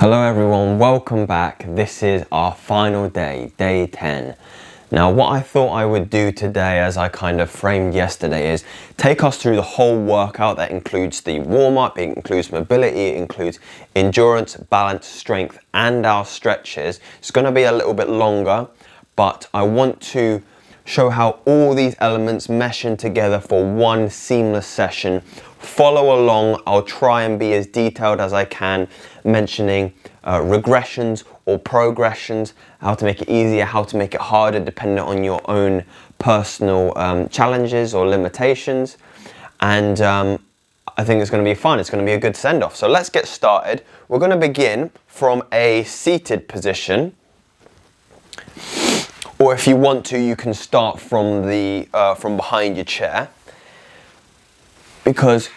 Hello everyone, welcome back. This is our final day, day 10. Now what I thought I would do today, as I kind of framed yesterday, is take us through the whole workout. That includes the warm-up, it includes mobility, it includes endurance, balance, strength, and our stretches. It's going to be a little bit longer, but I want to show how all these elements mesh in together for one seamless session. Follow along. I'll try and be as detailed as I can, mentioning regressions or progressions, how to make it easier, how to make it harder, depending on your own personal challenges or limitations. And I think it's going to be fun. It's going to be a good send-off. So let's get started. We're going to begin from a seated position. Or if you want to, you can start from behind your chair, because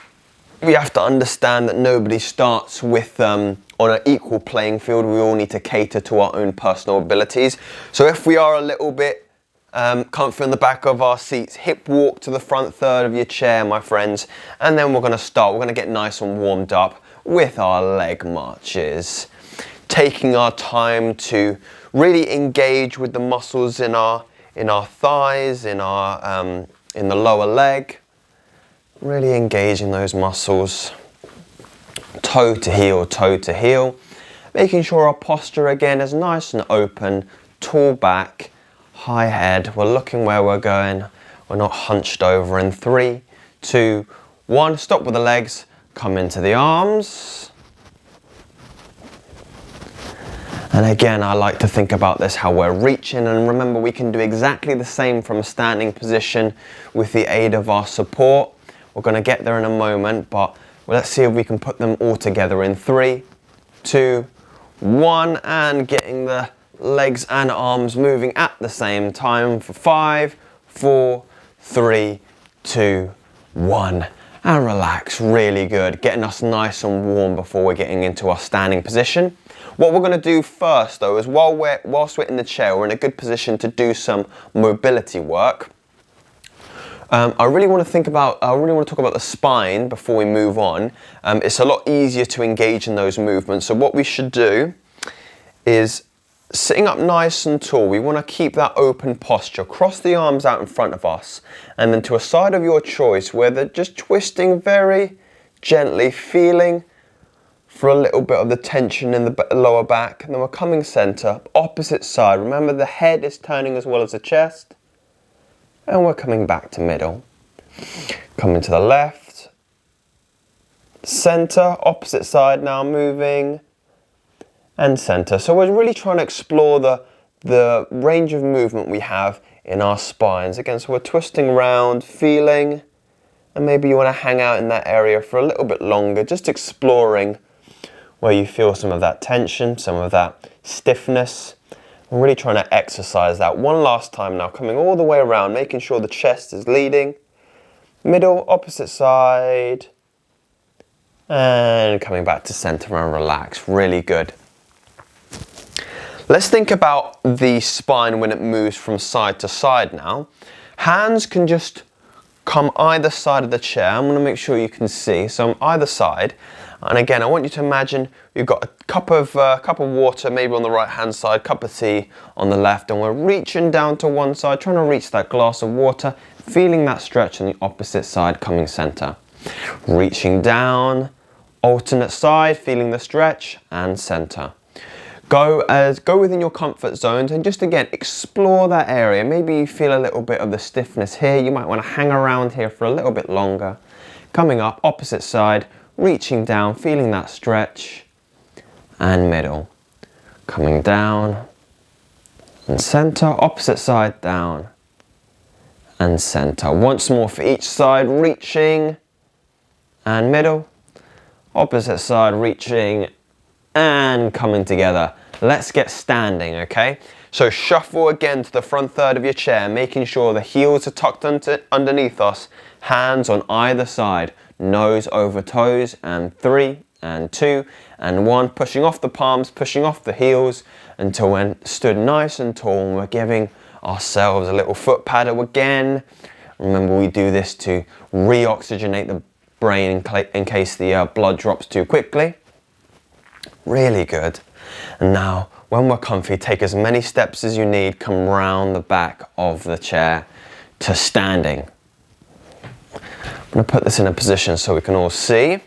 we have to understand that nobody starts with on an equal playing field. We all need to cater to our own personal abilities. So if we are a little bit comfy on the back of our seats, hip walk to the front third of your chair, my friends, and then we're going to start. We're going to get nice and warmed up with our leg marches, taking our time to really engage with the muscles in our thighs, in the lower leg. Really engaging those muscles, toe to heel, making sure our posture again is nice and open, tall back, high head. We're looking where we're going. We're not hunched over. In 3, 2, 1. Stop with the legs. Come into the arms. And again, I like to think about this, how we're reaching, and remember we can do exactly the same from a standing position with the aid of our support. We're going to get there in a moment, but let's see if we can put them all together in 3, 2, 1, and getting the legs and arms moving at the same time for 5, 4, 3, 2, 1. And relax, really good. Getting us nice and warm before we're getting into our standing position. What we're going to do first though is whilst we're in the chair, we're in a good position to do some mobility work. I really want to talk about the spine before we move on. It's a lot easier to engage in those movements. So what we should do is sitting up nice and tall. We want to keep that open posture. Cross the arms out in front of us, and then to a side of your choice where they're just twisting very gently, feeling for a little bit of the tension in the lower back. And then we're coming center, opposite side. Remember, the head is turning as well as the chest. And we're coming back to middle. Coming to the left. Center, opposite side now moving. And center. So we're really trying to explore the range of movement we have in our spines. Again, so we're twisting around, feeling. And maybe you want to hang out in that area for a little bit longer. Just exploring where you feel some of that tension, some of that stiffness. I'm really trying to exercise that one last time now, coming all the way around, making sure the chest is leading. Middle, opposite side. And coming back to center and relax. Really good. Let's think about the spine when it moves from side to side now. Hands can just come either side of the chair. I'm going to make sure you can see. So on either side. And again, I want you to imagine you've got a cup of water, maybe on the right hand side, cup of tea on the left, and we're reaching down to one side, trying to reach that glass of water, feeling that stretch on the opposite side, coming center. Reaching down, alternate side, feeling the stretch, and center. Go within your comfort zones and just again explore that area. Maybe you feel a little bit of the stiffness here. You might want to hang around here for a little bit longer. Coming up, opposite side, reaching down, feeling that stretch, and middle. Coming down, and center, opposite side, down, and center. Once more for each side, reaching, and middle. Opposite side, reaching, and coming together. Let's get standing, okay? So shuffle again to the front third of your chair, making sure the heels are tucked underneath us, hands on either side. Nose over toes, and 3, and 2, and 1. Pushing off the palms, pushing off the heels until we're stood nice and tall, and we're giving ourselves a little foot paddle again. Remember, we do this to re-oxygenate the brain in case the blood drops too quickly. Really good. And now, when we're comfy, take as many steps as you need, come round the back of the chair to standing. I'm gonna put this in a position so we can all see.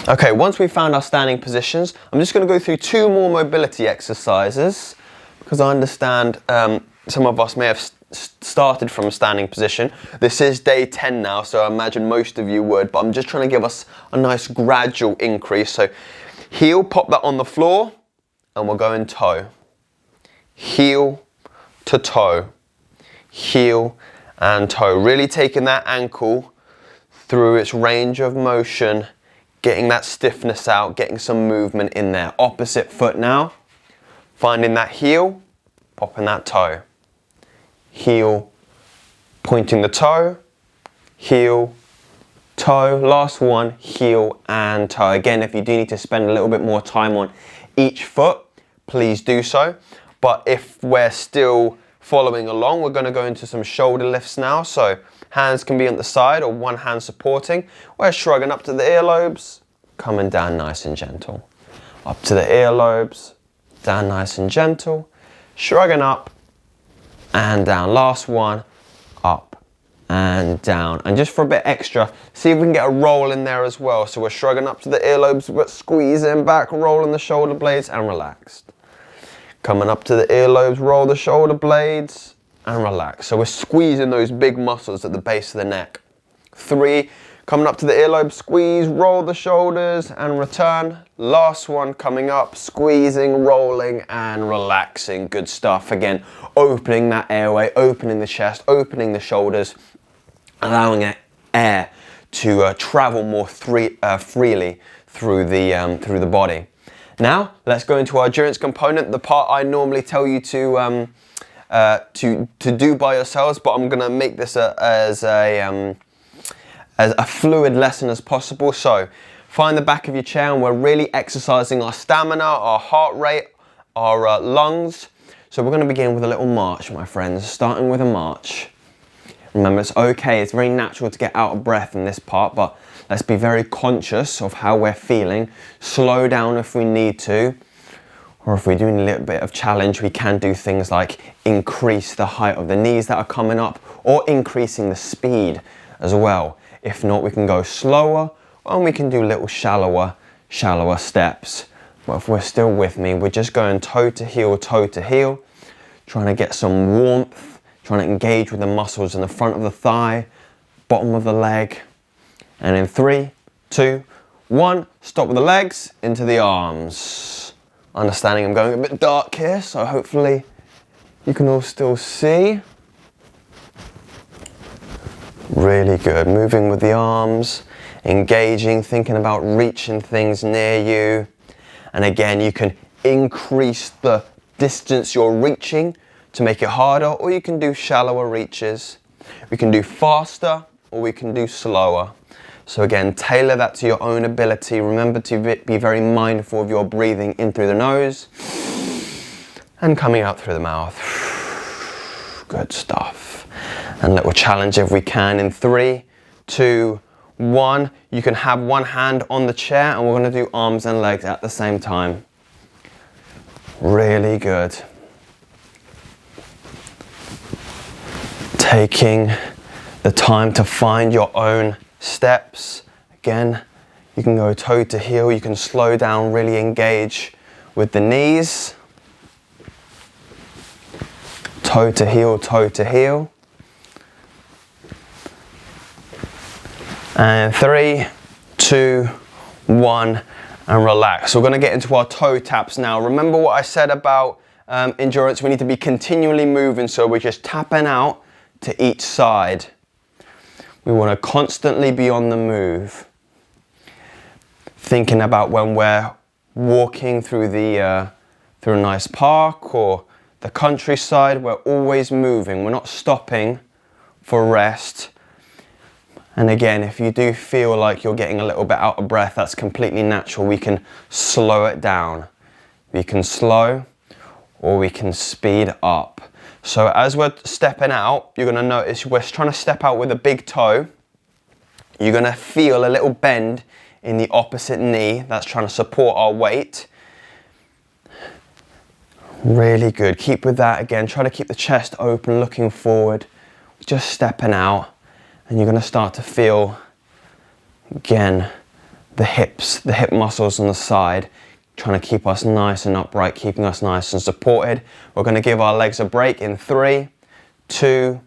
Okay, once we've found our standing positions, I'm just gonna go through 2 more mobility exercises, because I understand some of us may have started from a standing position. This is day 10 now, so I imagine most of you would, but I'm just trying to give us a nice gradual increase. So heel, pop that on the floor, and we'll go in toe. Heel to toe, heel and toe. Really taking that ankle through its range of motion, getting that stiffness out, getting some movement in there. Opposite foot now, finding that heel, popping that toe. Heel, pointing the toe, heel, toe. Last one, heel and toe. Again, if you do need to spend a little bit more time on each foot, please do so. But if we're still following along, we're going to go into some shoulder lifts now. So hands can be on the side or one hand supporting. We're shrugging up to the earlobes, coming down nice and gentle. Up to the earlobes, down nice and gentle, shrugging up and down. Last one, up and down. And just for a bit extra, see if we can get a roll in there as well. So we're shrugging up to the earlobes, but squeezing back, rolling the shoulder blades and relaxed. Coming up to the earlobes, roll the shoulder blades and relax. So we're squeezing those big muscles at the base of the neck. 3, coming up to the earlobes, squeeze, roll the shoulders and return. Last one coming up, squeezing, rolling and relaxing. Good stuff. Again, opening that airway, opening the chest, opening the shoulders, allowing air to travel more freely through the body. Now, let's go into our endurance component, the part I normally tell you to do by yourselves, but I'm gonna make this as a fluid lesson as possible. So, find the back of your chair, and we're really exercising our stamina, our heart rate, our lungs. So we're gonna begin with a little march, my friends, starting with a march. Remember, it's okay, it's very natural to get out of breath in this part, but let's be very conscious of how we're feeling. Slow down if we need to, or if we're doing a little bit of challenge, we can do things like increase the height of the knees that are coming up, or increasing the speed as well. If not, we can go slower, and we can do little shallower steps. But if we're still with me, we're just going toe to heel, trying to get some warmth, trying to engage with the muscles in the front of the thigh, bottom of the leg. And in 3, 2, 1, stop with the legs, into the arms. Understanding I'm going a bit dark here, so hopefully you can all still see. Really good. Moving with the arms, engaging, thinking about reaching things near you. And again, you can increase the distance you're reaching to make it harder, or you can do shallower reaches. We can do faster, or we can do slower. So again, tailor that to your own ability. Remember to be very mindful of your breathing in through the nose and coming out through the mouth. Good stuff. And little challenge if we can in 3, 2, 1. You can have one hand on the chair, and we're going to do arms and legs at the same time. Really good. Taking the time to find your own steps. Again, you can go toe to heel, you can slow down, really engage with the knees. Toe to heel, toe to heel. And 3, 2, 1, and relax. So we're going to get into our toe taps now. Remember what I said about endurance, we need to be continually moving, so we're just tapping out to each side. We want to constantly be on the move. Thinking about when we're walking through a nice park or the countryside, we're always moving. We're not stopping for rest. And again, if you do feel like you're getting a little bit out of breath, that's completely natural. We can slow it down. We can slow, or we can speed up. So as we're stepping out, you're going to notice we're trying to step out with a big toe. You're going to feel a little bend in the opposite knee. That's trying to support our weight. Really good. Keep with that again. Try to keep the chest open, looking forward, just stepping out. And you're going to start to feel, again, the hips, the hip muscles on the side, trying to keep us nice and upright, keeping us nice and supported. We're going to give our legs a break in 3, 2,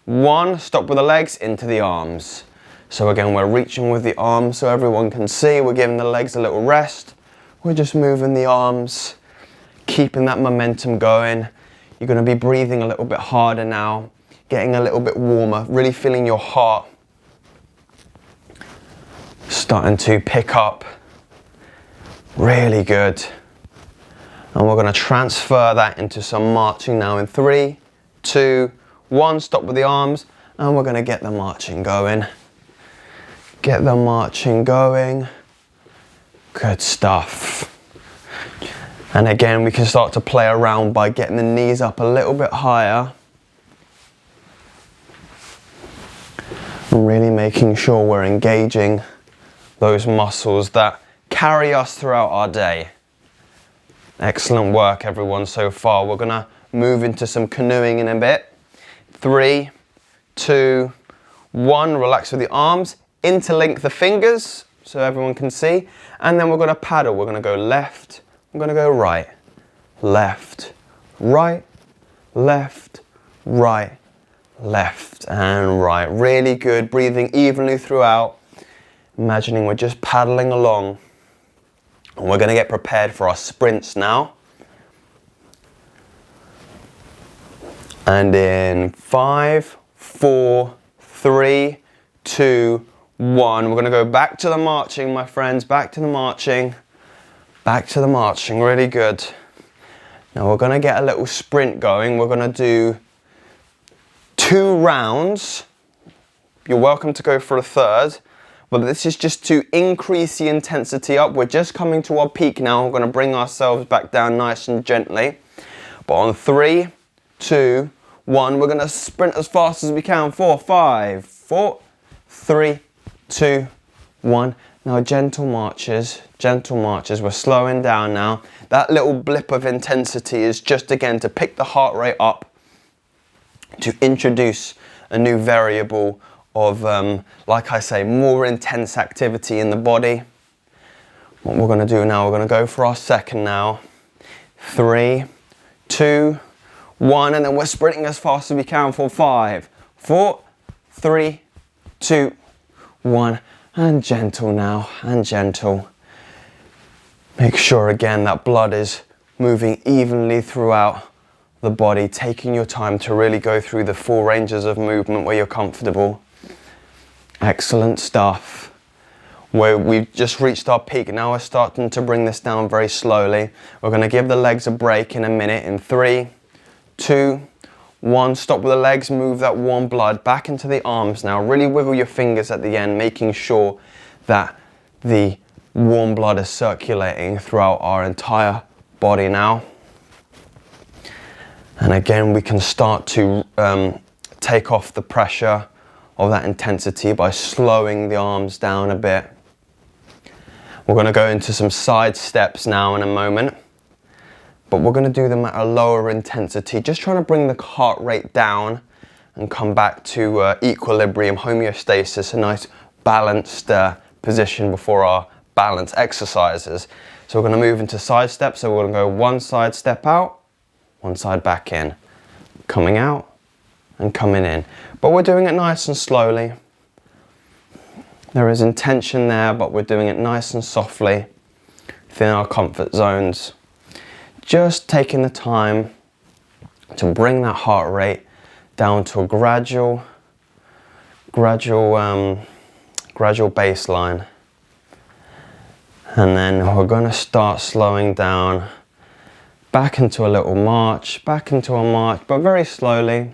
1. Stop with the legs, into the arms. So again, we're reaching with the arms so everyone can see. We're giving the legs a little rest. We're just moving the arms, keeping that momentum going. You're going to be breathing a little bit harder now, getting a little bit warmer, really feeling your heart starting to pick up. Really good. And we're going to transfer that into some marching now in 3, 2, 1. Stop with the arms, and we're going to get the marching going. Get the marching going. Good stuff. And again, we can start to play around by getting the knees up a little bit higher. And really making sure we're engaging those muscles that carry us throughout our day. Excellent work, everyone, so far. We're gonna move into some canoeing in a bit. 3, 2, 1. Relax with the arms. Interlink the fingers so everyone can see. And then we're gonna paddle. We're gonna go left. I'm gonna go right. Left, right, left, right, left, and right. Really good. Breathing evenly throughout. Imagining we're just paddling along. And we're going to get prepared for our sprints now. And in 5, 4, 3, 2, 1. We're going to go back to the marching, my friends. Back to the marching. Back to the marching. Really good. Now we're going to get a little sprint going. We're going to do 2 rounds. You're welcome to go for a third. But this is just to increase the intensity up. We're just coming to our peak now. We're going to bring ourselves back down nice and gently. But on 3, 2, 1, we're going to sprint as fast as we can. 4, 5, 4, 3, 2, 1. Now gentle marches, gentle marches. We're slowing down now. That little blip of intensity is just again to pick the heart rate up, to introduce a new variable of, like I say, more intense activity in the body. What we're going to do now, we're going to go for our second now. 3, 2, 1, and then we're sprinting as fast as we can for 5, 4, 3, 2, 1, and gentle now, and gentle. Make sure again that blood is moving evenly throughout the body, taking your time to really go through the 4 ranges of movement where you're comfortable. Excellent stuff. Where we've just reached our peak, now we're starting to bring this down very slowly. We're going to give the legs a break in a minute in 3, 2, 1. Stop with the legs, move that warm blood back into the arms now. Really wiggle your fingers at the end, making sure that the warm blood is circulating throughout our entire body now. And again, we can start to take off the pressure of that intensity by slowing the arms down a bit. We're going to go into some side steps now in a moment, but we're going to do them at a lower intensity, just trying to bring the heart rate down and come back to equilibrium, homeostasis, a nice balanced position before our balance exercises. So we're going to move into side steps. So we're going to go one side step out, one side back in, coming out and coming in. But we're doing it nice and slowly. There is intention there, but we're doing it nice and softly within our comfort zones. Just taking the time to bring that heart rate down to a gradual baseline. And then we're going to start slowing down back into a little march, back into a march, but very slowly,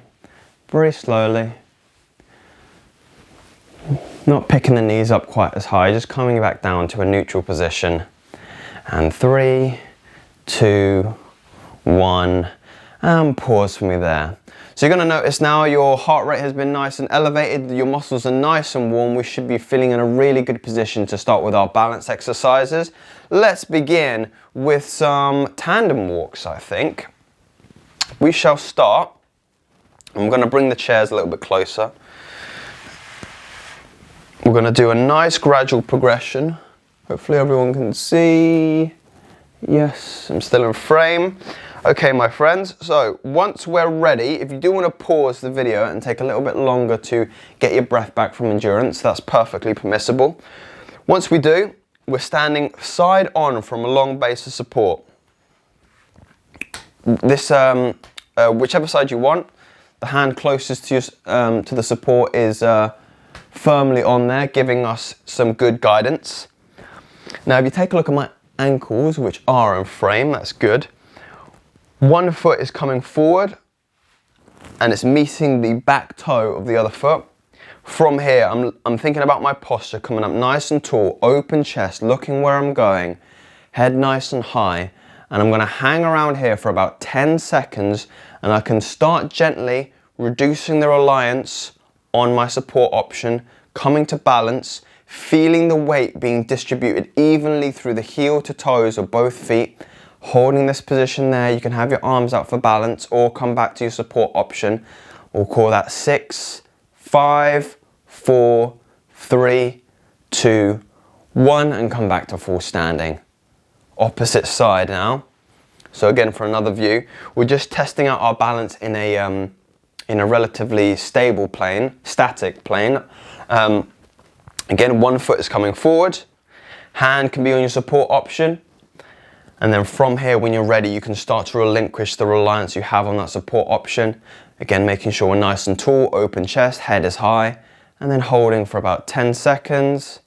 not picking the knees up quite as high, just coming back down to a neutral position. And 3, 2, 1, and pause for me there. So you're going to notice now your heart rate has been nice and elevated, your muscles are nice and warm. We should be feeling in a really good position to start with our balance exercises. Let's begin with some tandem walks, I think. we shall start. I'm going to bring the chairs a little bit closer. We're going to do a nice gradual progression. Hopefully everyone can see. Yes, I'm still in frame. Okay, my friends, so once we're ready, if you do want to pause the video and take a little bit longer to get your breath back from endurance, that's perfectly permissible. Once we do, we're standing side on from a long base of support. This, whichever side you want, the hand closest to, to the support is firmly on there, giving us some good guidance. Now, if you take a look at my ankles, which are in frame, that's good. One foot is coming forward and it's meeting the back toe of the other foot. From here, I'm thinking about my posture, coming up nice and tall, open chest, looking where I'm going, head nice and high, and I'm going to hang around here for about 10 seconds, and I can start gently reducing the reliance on my support option, coming to balance, feeling the weight being distributed evenly through the heel to toes of both feet. Holding this position there, you can have your arms out for balance or come back to your support option. We'll call that 6, 5, 4, 3, 2, 1, and come back to full standing. Opposite side now. So again, for another view, we're just testing out our balance in a relatively stable plane, static plane. Again, one foot is coming forward, hand can be on your support option. And then from here, when you're ready, you can start to relinquish the reliance you have on that support option. Again, making sure we're nice and tall, open chest, head is high, and then holding for about 10 seconds.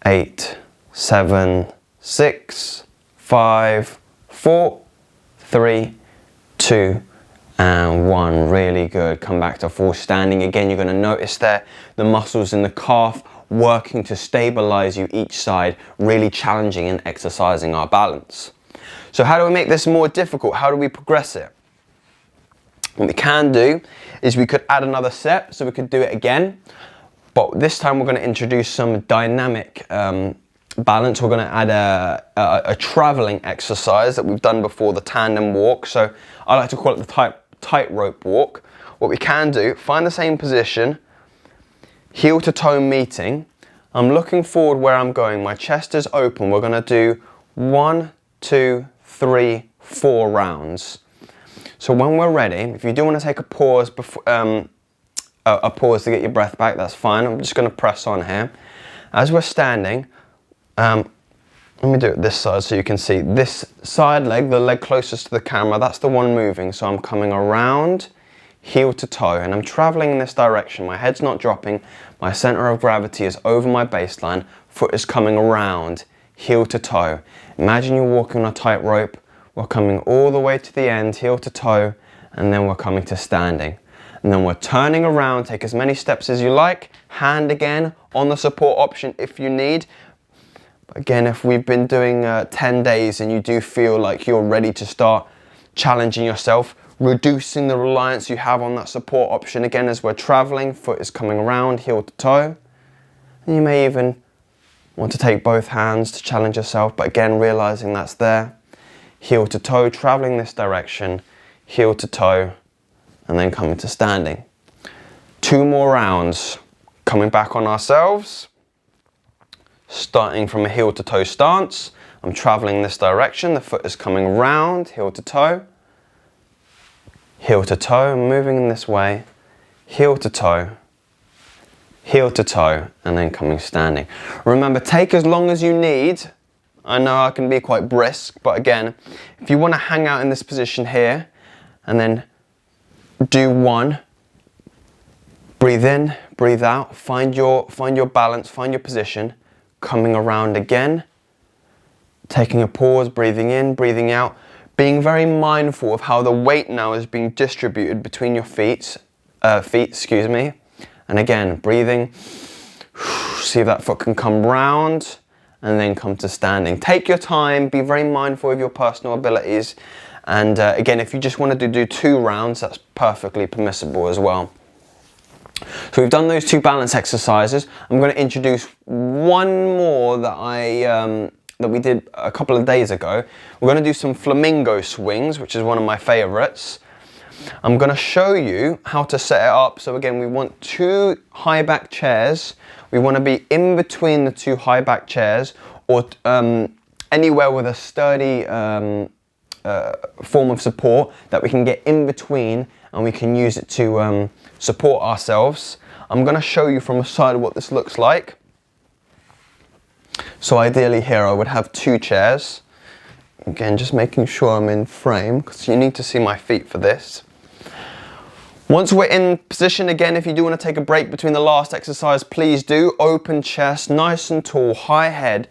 8, 7, 6, 5, 4, 3, 2, and 1. Really good. Come back to full standing. Again, you're going to notice there the muscles in the calf working to stabilize you each side, really challenging and exercising our balance. So how do we make this more difficult? How do we progress it? What we can do is we could add another set, so we could do it again, but this time we're going to introduce some dynamic balance. We're going to add a traveling exercise that we've done before, the tandem walk. So I like to call it the tightrope walk. What we can do, find the same position, heel to toe meeting. I'm looking forward where I'm going. My chest is open. We're going to do 1, 2, 3, 4 rounds. So when we're ready, if you do want to take a pause before, a pause to get your breath back, that's fine. I'm just going to press on here. As we're standing, let me do it this side so you can see. This side leg, the leg closest to the camera, that's the one moving. So I'm coming around, heel to toe, and I'm traveling in this direction. My head's not dropping, my center of gravity is over my baseline, foot is coming around, heel to toe. Imagine you're walking on a tightrope. We're coming all the way to the end, heel to toe, and then we're coming to standing. And then we're turning around, take as many steps as you like, hand again on the support option if you need. Again, if we've been doing 10 days and you do feel like you're ready to start challenging yourself, reducing the reliance you have on that support option. Again, as we're traveling, foot is coming around, heel to toe. And you may even want to take both hands to challenge yourself, but again, realizing that's there. Heel to toe, traveling this direction, heel to toe, and then coming to standing. 2 more rounds. Coming back on ourselves. Starting from a heel to toe stance. I'm traveling this direction, the foot is coming round, heel to toe, moving in this way, heel to toe, and then coming standing. Remember, take as long as you need. I know I can be quite brisk, but again, if you want to hang out in this position here, and then do 1, breathe in, breathe out, find your balance, find your position, coming around again, taking a pause, breathing in, breathing out, being very mindful of how the weight now is being distributed between your feet, and again, breathing, see if that foot can come round, and then come to standing. Take your time, be very mindful of your personal abilities, and again, if you just wanted to do 2 rounds, that's perfectly permissible as well. So we've done those 2 balance exercises. I'm going to introduce one more that that we did a couple of days ago. We're going to do some flamingo swings, which is one of my favorites. I'm going to show you how to set it up. So again, we want 2 high back chairs. We want to be in between the 2 high back chairs, or anywhere with a sturdy form of support that we can get in between, and we can use it to support ourselves. I'm going to show you from the side what this looks like. So ideally here I would have 2 chairs. Again, just making sure I'm in frame, because you need to see my feet for this. Once we're in position, again, if you do want to take a break between the last exercise, please do. Open chest, nice and tall, high head.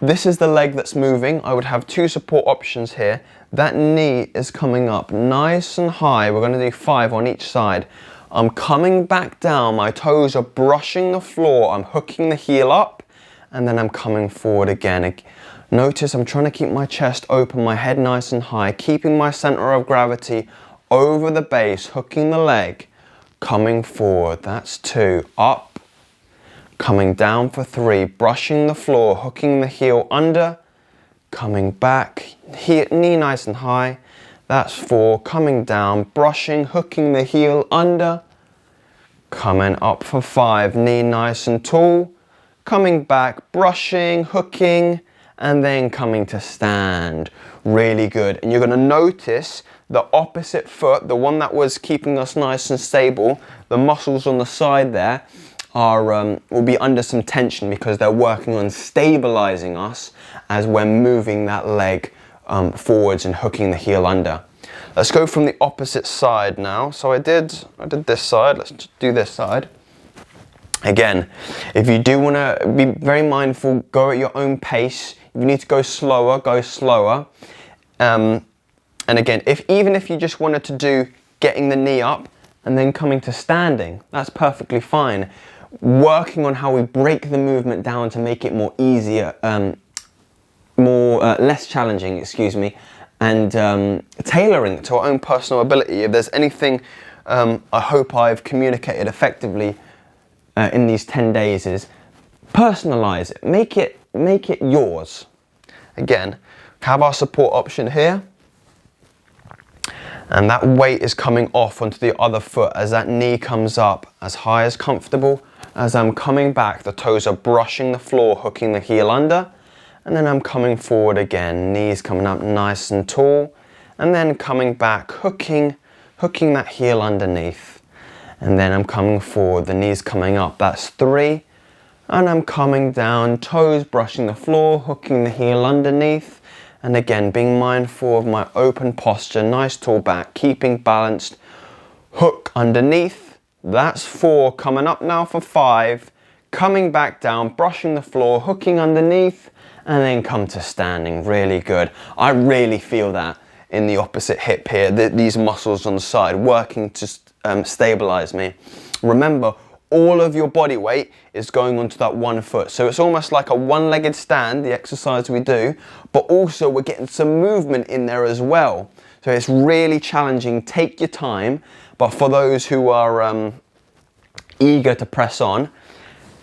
This is the leg that's moving. I would have 2 support options here. That knee is coming up nice and high. We're going to do 5 on each side. I'm coming back down. My toes are brushing the floor. I'm hooking the heel up, and then I'm coming forward again. Notice I'm trying to keep my chest open, my head nice and high, keeping my center of gravity over the base, hooking the leg, coming forward. That's 2. Up, coming down for 3, brushing the floor, hooking the heel under, coming back, knee nice and high. That's 4, coming down, brushing, hooking the heel under, coming up for 5, knee nice and tall, coming back, brushing, hooking, and then coming to stand. Really good. And you're going to notice the opposite foot, the one that was keeping us nice and stable, the muscles on the side there are will be under some tension, because they're working on stabilizing us as we're moving that leg forwards and hooking the heel under. Let's go from the opposite side now. So I did this side. Let's just do this side. Again, if you do want to be very mindful, go at your own pace. If you need to go slower, go slower. And again, even if you just wanted to do getting the knee up and then coming to standing, that's perfectly fine. Working on how we break the movement down to make it more easier, less challenging, excuse me, and tailoring it to our own personal ability. If there's anything I hope I've communicated effectively in these 10 days, is personalize it, make it yours. Again, have our support option here, and that weight is coming off onto the other foot as that knee comes up as high as comfortable. As I'm coming back, the toes are brushing the floor, hooking the heel under, and then I'm coming forward again, knees coming up nice and tall, and then coming back, hooking that heel underneath, and then I'm coming forward, the knees coming up. That's 3, and I'm coming down, toes brushing the floor, hooking the heel underneath, and again being mindful of my open posture, nice tall back, keeping balanced, hook underneath. That's 4, coming up now for 5, coming back down, brushing the floor, hooking underneath, and then come to standing. Really good. I really feel that in the opposite hip here, these muscles on the side working to stabilize me. Remember, all of your body weight is going onto that one foot. So it's almost like a one-legged stand, the exercise we do, but also we're getting some movement in there as well. So it's really challenging. Take your time. But for those who are eager to press on,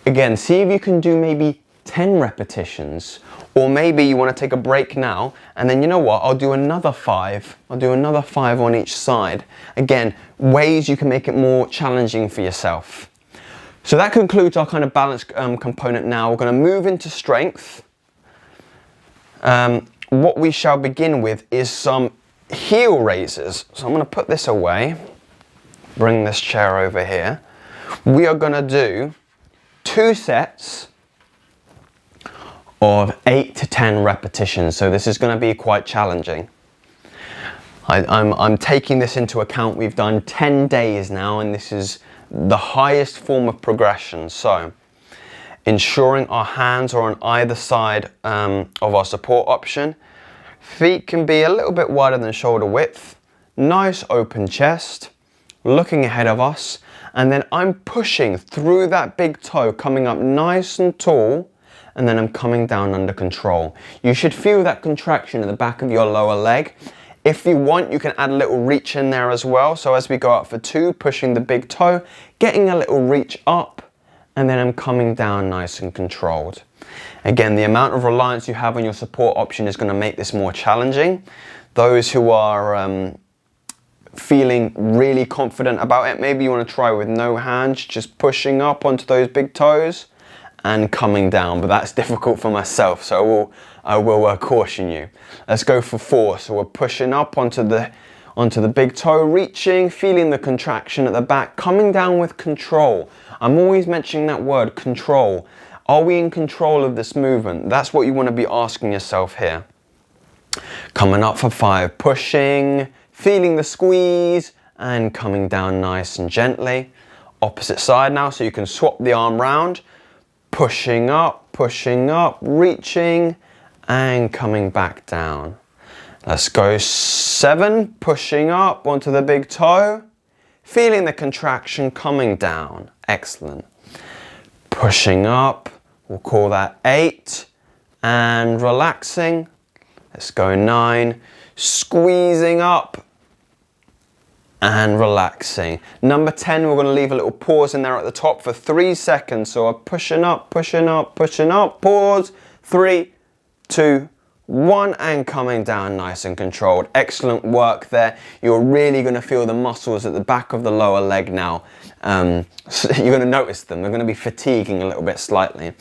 again, see if you can do maybe 10 repetitions, or maybe you want to take a break now, and then you know what, I'll do another 5. I'll do another 5 on each side. Again, ways you can make it more challenging for yourself. So that concludes our kind of balance component now. We're going to move into strength. What we shall begin with is some heel raises. So I'm going to put this away, bring this chair over here. We are going to do 2 sets of 8 to 10 repetitions. So this is going to be quite challenging. I'm taking this into account. We've done 10 days now, and this is the highest form of progression. So ensuring our hands are on either side of our support option. Feet can be a little bit wider than shoulder width. Nice open chest, looking ahead of us. And then I'm pushing through that big toe, coming up nice and tall, and then I'm coming down under control. You should feel that contraction in the back of your lower leg. If you want, you can add a little reach in there as well. So as we go up for 2, pushing the big toe, getting a little reach up, and then I'm coming down nice and controlled. Again, the amount of reliance you have on your support option is going to make this more challenging. Those who are feeling really confident about it, maybe you want to try with no hands, just pushing up onto those big toes and coming down, but that's difficult for myself, so I will caution you. Let's go for 4. So we're pushing up onto the big toe, reaching, feeling the contraction at the back, coming down with control. I'm always mentioning that word, control. Are we in control of this movement? That's what you want to be asking yourself here. Coming up for 5, pushing, feeling the squeeze, and coming down nice and gently. Opposite side now, so you can swap the arm round. Pushing up, reaching, and coming back down. Let's go 7, pushing up onto the big toe, feeling the contraction, coming down. Excellent. Pushing up, we'll call that 8, and relaxing. Let's go 9, squeezing up and relaxing. Number 10, we're going to leave a little pause in there at the top for 3 seconds. So we're pushing up, pause, 3, 2, 1, and coming down nice and controlled. Excellent work there. You're really going to feel the muscles at the back of the lower leg now. So you're going to notice them. They're going to be fatiguing a little bit slightly.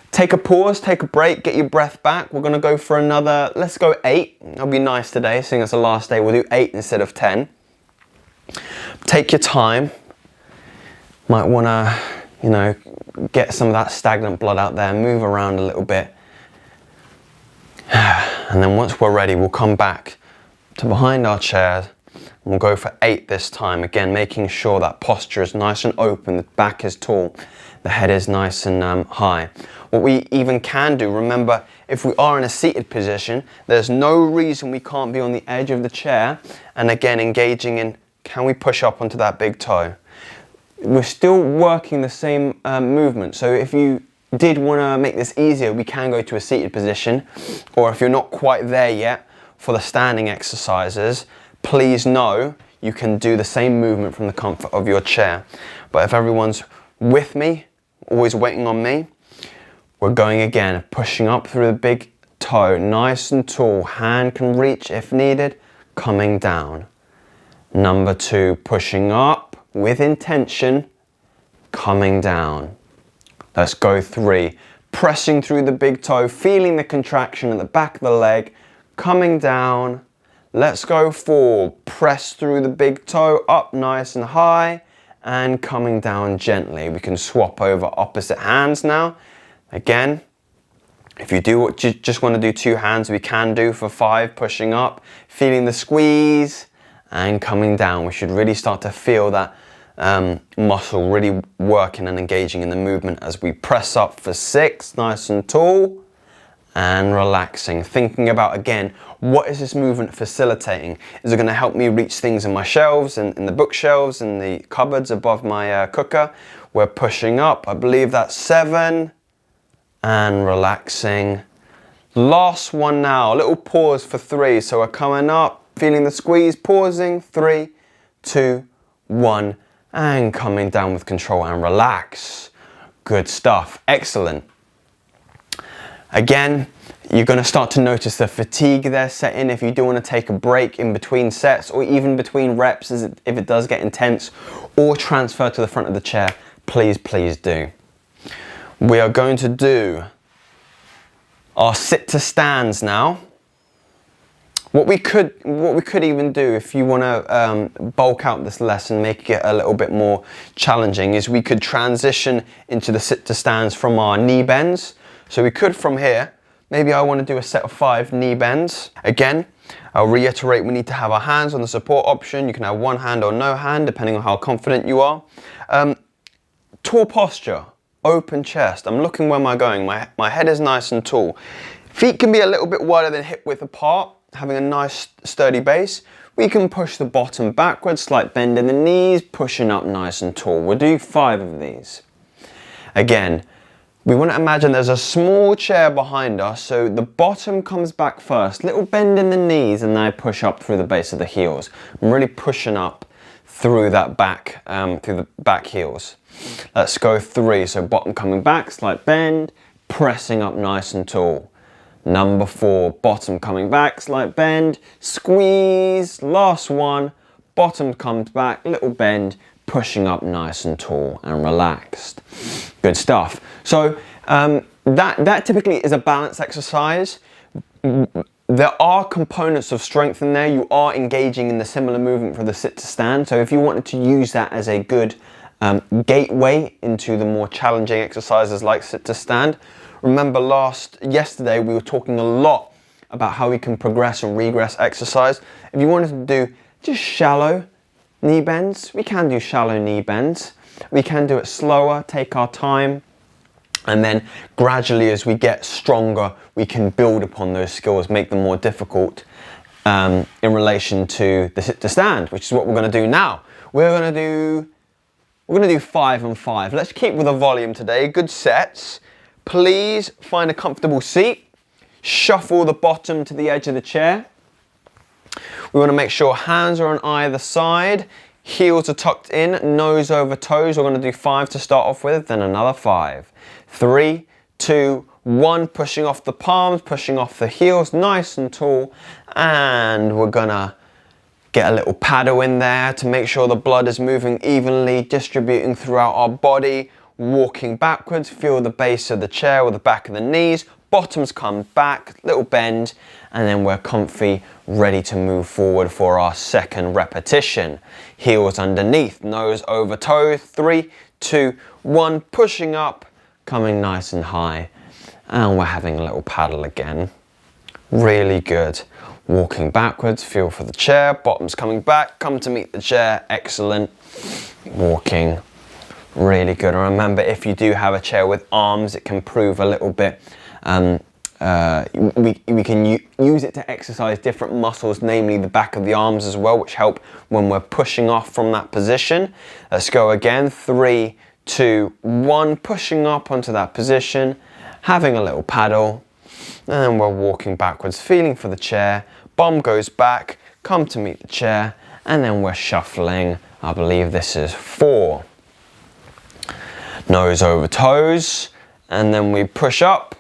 Take a pause, take a break, get your breath back. We're going to go for another, let's go 8. That'll be nice today, seeing it's the last day. We'll do 8 instead of 10. Take your time. Might want to, get some of that stagnant blood out there, move around a little bit. And then once we're ready, we'll come back to behind our chairs and we'll go for 8 this time. Again, making sure that posture is nice and open, the back is tall, the head is nice and high. What we even can do, remember, if we are in a seated position, there's no reason we can't be on the edge of the chair and again engaging in, can we push up onto that big toe? We're still working the same movement, so if you did want to make this easier, we can go to a seated position, or if you're not quite there yet for the standing exercises, please know you can do the same movement from the comfort of your chair. But if everyone's with me, always waiting on me, we're going again, pushing up through the big toe, nice and tall, hand can reach if needed, coming down. Number 2, pushing up with intention, coming down. Let's go 3, pressing through the big toe, feeling the contraction at the back of the leg, coming down. Let's go 4, press through the big toe, up nice and high, and coming down gently. We can swap over opposite hands now. Again, if you just want to do 2 hands, we can do for 5, pushing up, feeling the squeeze, and coming down. We should really start to feel that muscle really working and engaging in the movement as we press up for 6, nice and tall, and relaxing. Thinking about, again, what is this movement facilitating? Is it going to help me reach things in my shelves, and in the bookshelves, in the cupboards above my cooker? We're pushing up, I believe that's 7, and relaxing. Last one now, a little pause for 3. So we're coming up, feeling the squeeze, pausing, 3, 2, 1, and coming down with control and relax. Good stuff, excellent. Again, you're going to start to notice the fatigue there set in. If you do want to take a break in between sets or even between reps, if it does get intense, or transfer to the front of the chair, please do. We are going to do our sit to stands now. What we could even do, if you want to bulk out this lesson, make it a little bit more challenging, is we could transition into the sit to stands from our knee bends. So we could, from here, maybe I want to do a set of 5 knee bends. Again, I'll reiterate, we need to have our hands on the support option. You can have one hand or no hand, depending on how confident you are. Tall posture, open chest. I'm looking where am I going. My head is nice and tall. Feet can be a little bit wider than hip width apart, having a nice sturdy base. We can push the bottom backwards, slight bend in the knees, pushing up nice and tall. We'll do 5 of these. Again, we want to imagine there's a small chair behind us, so the bottom comes back first, little bend in the knees, and then I push up through the base of the heels. I'm really pushing up through that back, through the back heels. Let's go 3, so bottom coming back, slight bend, pressing up nice and tall. Number 4, bottom coming back, slight bend, squeeze, last one, bottom comes back, little bend, pushing up nice and tall and relaxed. Good stuff. So that typically is a balance exercise. There are components of strength in there. You are engaging in the similar movement for the sit to stand. So if you wanted to use that as a good gateway into the more challenging exercises like sit to stand, remember yesterday we were talking a lot about how we can progress and regress exercise. If you wanted to do just shallow knee bends, we can do shallow knee bends. We can do it slower, take our time, and then gradually as we get stronger, we can build upon those skills, make them more difficult in relation to the sit to stand, which is what we're going to do now. We're going to do 5 and 5. Let's keep with the volume today. Good sets. Please find a comfortable seat. Shuffle the bottom to the edge of the chair. We want to make sure hands are on either side. Heels are tucked in, nose over toes. We're going to do 5 to start off with, then another 5. 3, 2, 1. Pushing off the palms, pushing off the heels, nice and tall. And we're going to get a little paddle in there to make sure the blood is moving evenly, distributing throughout our body. Walking backwards, feel the base of the chair with the back of the knees. Bottoms come back, little bend, and then we're comfy, ready to move forward for our second repetition. Heels underneath, nose over toe. 3, 2, 1. Pushing up, coming nice and high. And we're having a little paddle again. Really good. Walking backwards, feel for the chair. Bottoms coming back, come to meet the chair. Excellent. Walking. Really good. And remember, if you do have a chair with arms, it can prove a little bit, we can use it to exercise different muscles, namely the back of the arms as well, which help when we're pushing off from that position. Let's go again. 3, 2, 1. Pushing up onto that position, having a little paddle, and then we're walking backwards, feeling for the chair. Bum goes back, come to meet the chair, and then we're shuffling. I believe this is 4. Nose over toes, and then we push up,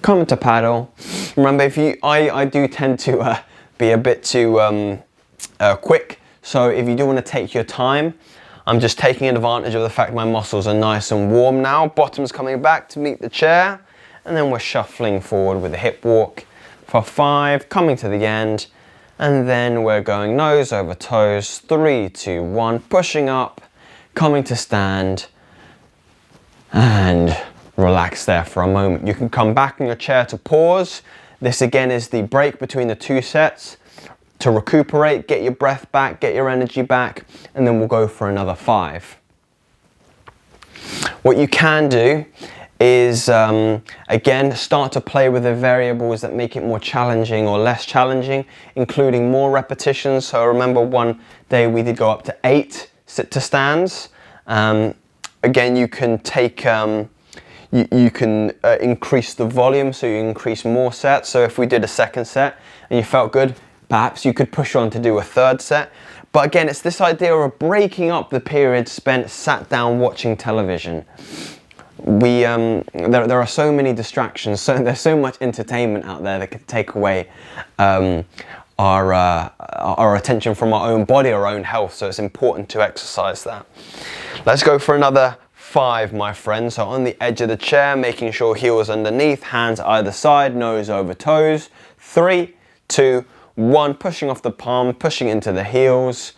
come to paddle. Remember, I do tend to be a bit too quick, so if you do want to take your time, I'm just taking advantage of the fact my muscles are nice and warm now. Bottom's coming back to meet the chair, and then we're shuffling forward with a hip walk for 5, coming to the end, and then we're going nose over toes. 3, 2, 1, pushing up, coming to stand, and relax there for a moment. You can come back in your chair to pause. This again is the break between the 2 sets to recuperate, get your breath back, get your energy back, and then we'll go for another 5. What you can do is, again, start to play with the variables that make it more challenging or less challenging, including more repetitions. So remember, one day we did go up to 8 sit to stands. Again, you can take, you can increase the volume, so you increase more sets. So if we did a second set and you felt good, perhaps you could push on to do a third set. But again, it's this idea of breaking up the period spent sat down watching television. There are so many distractions, so there's so much entertainment out there that could take away our attention from our own body, our own health, so it's important to exercise that. Let's go for another 5, my friends. So on the edge of the chair, making sure heels underneath, hands either side, nose over toes. 3, 2, 1, pushing off the palm, pushing into the heels.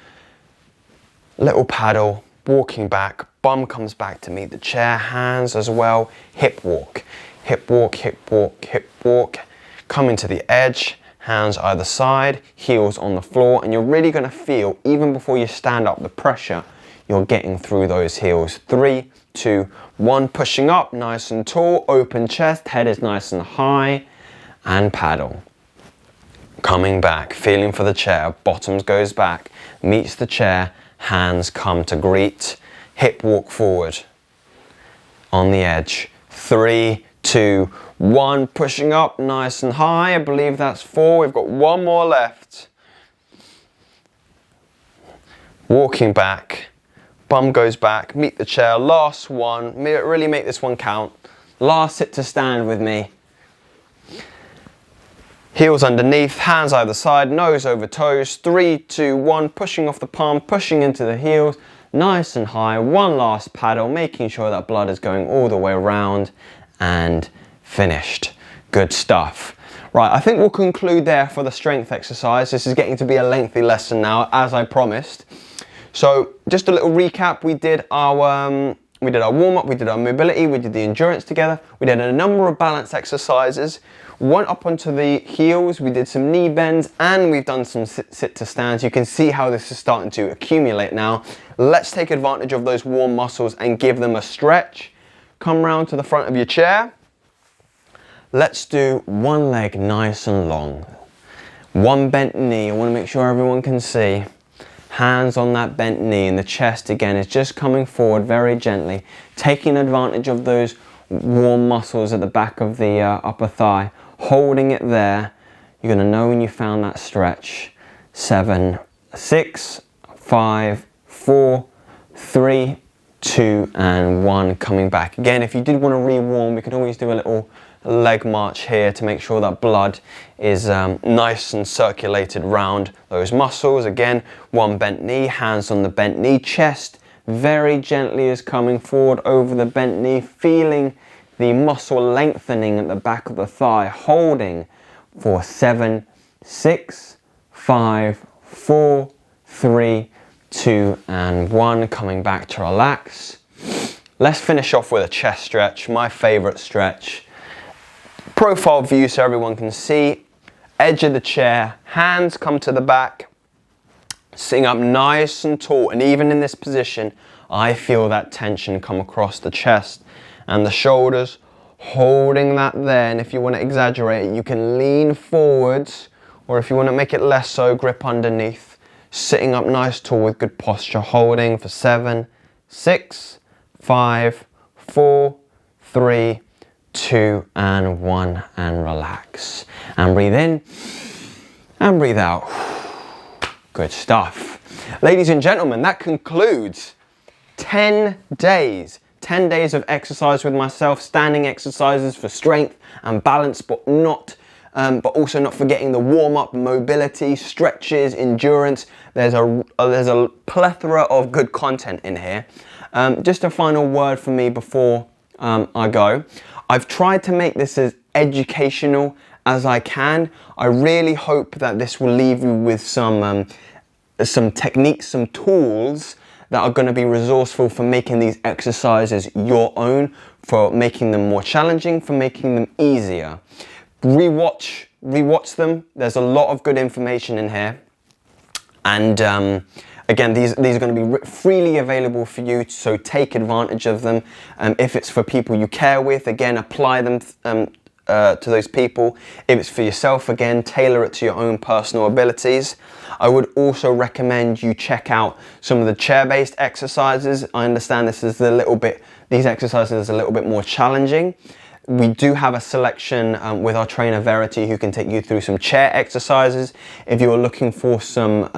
Little paddle, walking back, bum comes back to meet the chair, hands as well, hip walk. Hip walk, hip walk, hip walk. Coming to the edge, hands either side, heels on the floor, and you're really going to feel, even before you stand up, the pressure you're getting through those heels. 3, 2, 1, pushing up, nice and tall, open chest, head is nice and high, and paddle. Coming back, feeling for the chair, bottoms goes back, meets the chair, hands come to greet, hip walk forward. On the edge, 3, 2, 1, pushing up, nice and high. I believe that's 4. We've got 1 more left. Walking back, bum goes back, meet the chair, last one. Really make this one count. Last sit to stand with me. Heels underneath, hands either side, nose over toes. 3, 2, 1, pushing off the palm, pushing into the heels, nice and high. One last paddle, making sure that blood is going all the way around, and finished. Good stuff. Right, I think we'll conclude there for the strength exercise. This is getting to be a lengthy lesson now, as I promised. So just a little recap. We did our warm-up, we did our mobility, we did the endurance together. We did a number of balance exercises. Went up onto the heels, we did some knee bends, and we've done some sit to stands. You can see how this is starting to accumulate now. Let's take advantage of those warm muscles and give them a stretch. Come round to the front of your chair. Let's do one leg nice and long. One bent knee. I want to make sure everyone can see. Hands on that bent knee, and the chest again is just coming forward very gently, taking advantage of those warm muscles at the back of the upper thigh, holding it there. You're going to know when you found that stretch. 7, 6, 5, 4, 3, 2, and 1. Coming back. Again, if you did want to re-warm, we could always do a little leg march here to make sure that blood is nice and circulated round those muscles. Again, one bent knee, hands on the bent knee, chest very gently is coming forward over the bent knee, feeling the muscle lengthening at the back of the thigh, holding for 7, 6, 5, 4, 3, 2, and 1. Coming back to relax. Let's finish off with a chest stretch, my favorite stretch. Profile view so everyone can see. Edge of the chair, hands come to the back, sitting up nice and tall, and even in this position I feel that tension come across the chest and the shoulders, holding that there. And if you want to exaggerate it, you can lean forwards, or if you want to make it less so, grip underneath, sitting up nice tall with good posture, holding for 7, 6, 5, 4, 3, 2, and 1, and relax. And breathe in and breathe out. Good stuff. Ladies and gentlemen, that concludes 10 days. 10 days of exercise with myself, standing exercises for strength and balance, but also not forgetting the warm-up, mobility, stretches, endurance. There's a plethora of good content in here. Just a final word from me before I go. I've tried to make this as educational as I can. I really hope that this will leave you with some techniques, some tools that are going to be resourceful for making these exercises your own, for making them more challenging, for making them easier. Rewatch them. There's a lot of good information in here. And again, these are going to be freely available for you, so take advantage of them. If it's for people you care with, again, apply them to those people. If it's for yourself, again, tailor it to your own personal abilities. I would also recommend you check out some of the chair-based exercises. I understand these exercises are a little bit more challenging. We do have a selection with our trainer Verity, who can take you through some chair exercises. If you're looking for some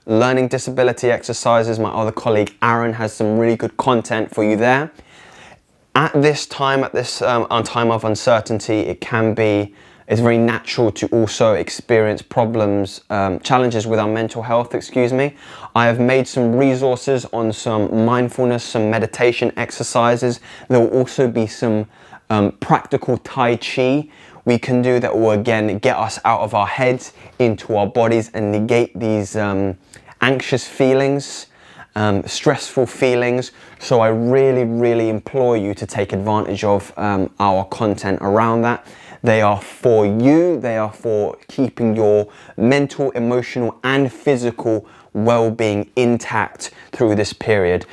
learning disability exercises, my other colleague Aaron has some really good content for you there. At this time, time of uncertainty, it's very natural to also experience challenges with our mental health, I have made some resources on some mindfulness, some meditation exercises. There will also be some practical Tai Chi we can do that will again get us out of our heads into our bodies and negate these anxious feelings, stressful feelings. So I really implore you to take advantage of our content around that. They are for you. They are for keeping your mental, emotional, and physical well-being intact through this period.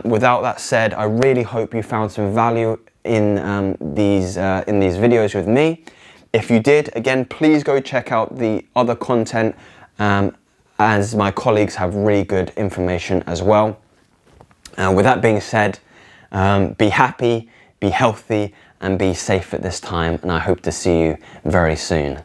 Without that said, I really hope you found some value in these videos with me. If you did, again, please go check out the other content, as my colleagues have really good information as well. With that being said, be happy, be healthy, and be safe at this time, and I hope to see you very soon.